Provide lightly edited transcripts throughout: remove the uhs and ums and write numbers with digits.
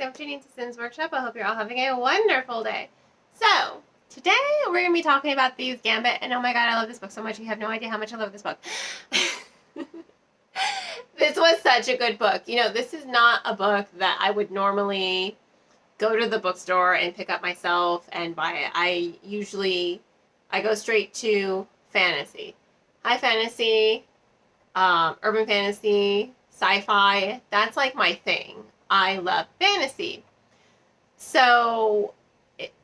welcome to Tuning to Sin's Workshop. I hope you're all having a wonderful day. So, today we're going to be talking about Thieves Gambit, and oh my god, I love this book so much. You have no idea how much I love this book. This was such a good book. You know, this is not a book that I would normally go to the bookstore and pick up myself and buy it. I go straight to fantasy. High fantasy, urban fantasy, sci-fi. That's like my thing. I love fantasy. So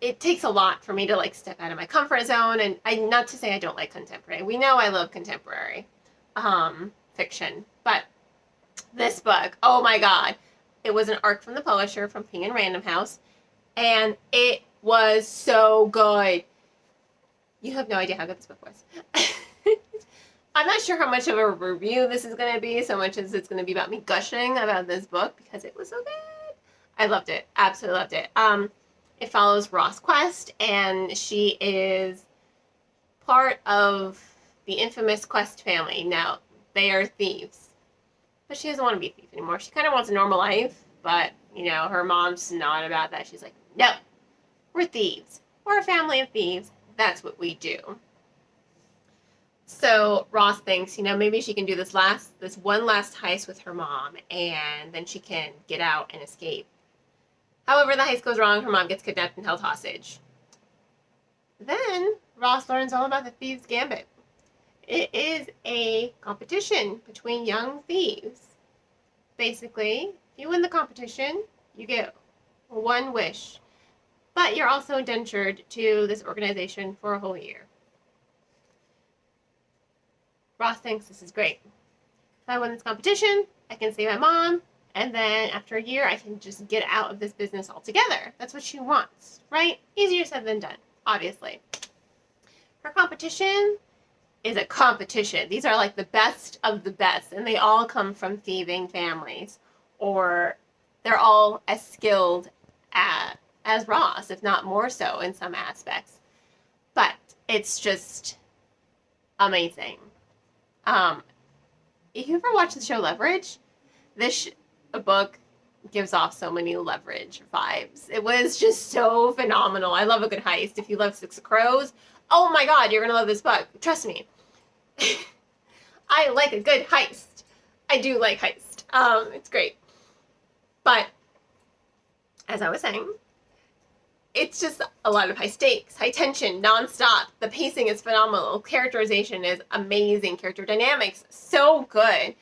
it takes a lot for me to like step out of my comfort zone, and not to say I don't like contemporary. We know I love contemporary fiction, but this book, oh my god, it was an arc from the publisher from King and Random House, and it was so good. You have no idea how good this book was. I'm not sure how much of a review this is going to be, so much as it's going to be about me gushing about this book, because it was so good. I loved it. Absolutely loved it. It follows Ross Quest, and she is part of the infamous Quest family. Now, they are thieves, but she doesn't want to be a thief anymore. She kind of wants a normal life, but, you know, her mom's not about that. She's like, no, we're thieves. We're a family of thieves. That's what we do. So Ross thinks, you know, maybe she can do this one last heist with her mom, and then she can get out and escape. However, the heist goes wrong. Her mom gets kidnapped and held hostage. Then Ross learns all about the Thieves Gambit. It is a competition between young thieves. Basically, if you win the competition, you get one wish. But you're also indentured to this organization for a whole year. Ross thinks this is great. If I win this competition, I can save my mom, and then after a year, I can just get out of this business altogether. That's what she wants, right? Easier said than done, obviously. Her competition is a competition. These are like the best of the best, and they all come from thieving families, or they're all as skilled as Ross, if not more so in some aspects. But it's just amazing. If you ever watch the show Leverage, this book gives off so many Leverage vibes. It was just so phenomenal. I love a good heist. If you love Six of Crows, oh my god, you're gonna love this book. Trust me. I like a good heist. I do like heist. It's great. But as I was saying, it's just a lot of high stakes, high tension, nonstop. The pacing is phenomenal. Characterization is amazing. Character dynamics, so good.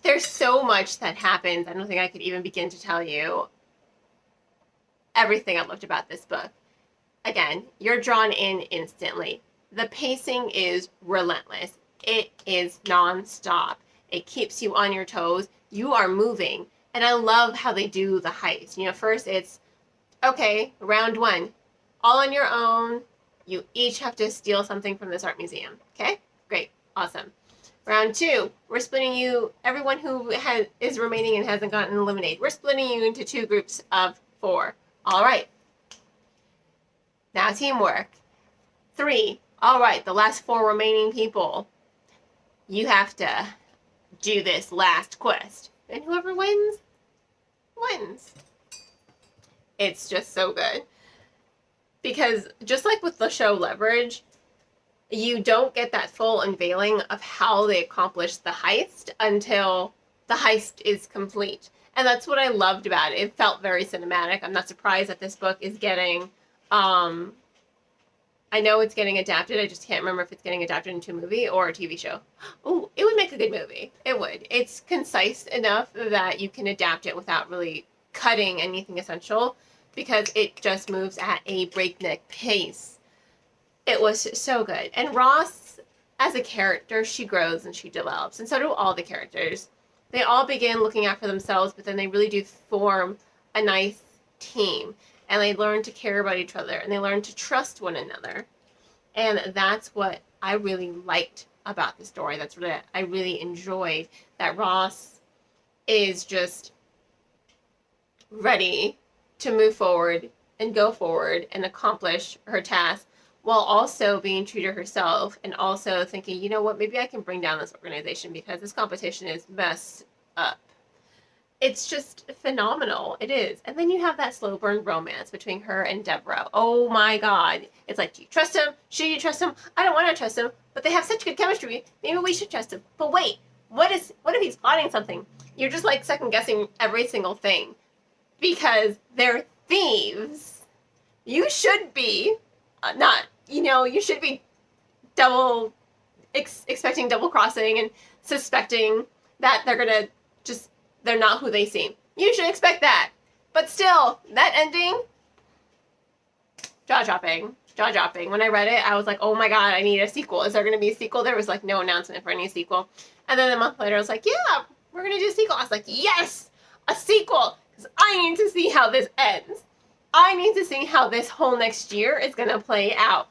There's so much that happens. I don't think I could even begin to tell you everything I loved about this book. Again, you're drawn in instantly. The pacing is relentless. It is nonstop. It keeps you on your toes. You are moving. And I love how they do the heist. You know, first it's, okay, round one, all on your own. You each have to steal something from this art museum. Okay, great, awesome. Round two, we're splitting you, everyone who is remaining and hasn't gotten eliminated, we're splitting you into two groups of 4. All right. Now teamwork. 3, all right, the last 4 remaining people, you have to do this last quest. And whoever wins, wins. It's just so good. Because just like with the show Leverage, you don't get that full unveiling of how they accomplished the heist until the heist is complete. And that's what I loved about it. It felt very cinematic. I'm not surprised that this book is getting, I know it's getting adapted. I just can't remember if it's getting adapted into a movie or a TV show. Oh, it would make a good movie. It would. It's concise enough that you can adapt it without really cutting anything essential, because it just moves at a breakneck pace. It was so good. And Ross, as a character, she grows and she develops. And so do all the characters. They all begin looking out for themselves, but then they really do form a nice team. And they learn to care about each other. And they learn to trust one another. And that's what I really liked about the story. That's what I really enjoyed. That Ross is just ready to move forward and go forward and accomplish her task, while also being true to herself and also thinking, you know what, maybe I can bring down this organization because this competition is messed up. It's just phenomenal. It is. And then you have that slow burn romance between her and Deborah. Oh my God. It's like, do you trust him? Should you trust him? I don't want to trust him, but they have such good chemistry. Maybe we should trust him. But wait, what if he's plotting something? You're just like second guessing every single thing because they're thieves. You should be you should be expecting double crossing and suspecting that they're not who they seem. You should expect that. But still, that ending, jaw-dropping. Jaw-dropping. When I read it, I was like, oh my God, I need a sequel. Is there going to be a sequel? There was like no announcement for any sequel. And then a month later, I was like, yeah, we're going to do a sequel. I was like, yes, a sequel. Because I need to see how this ends. I need to see how this whole next year is going to play out.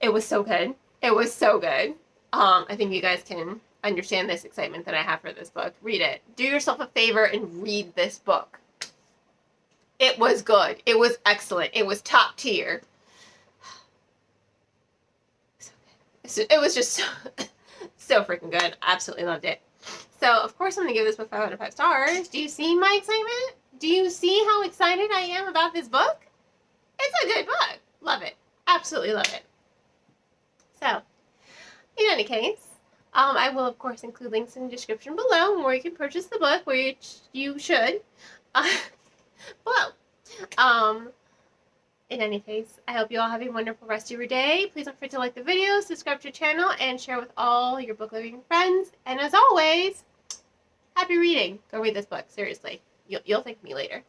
It was so good. It was so good. I think you guys can understand this excitement that I have for this book. Read it. Do yourself a favor and read this book. It was good. It was excellent. It was top tier. So good. It was just so freaking good. Absolutely loved it. So, of course, I'm going to give this book 5 out of 5 stars. Do you see my excitement? Do you see how excited I am about this book? It's a good book. Love it. Absolutely love it. So, in any case, I will, of course, include links in the description below where you can purchase the book, which you should. In any case, I hope you all have a wonderful rest of your day. Please don't forget to like the video, subscribe to the channel, and share with all your book-loving friends. And as always, happy reading. Go read this book. Seriously. You'll thank me later.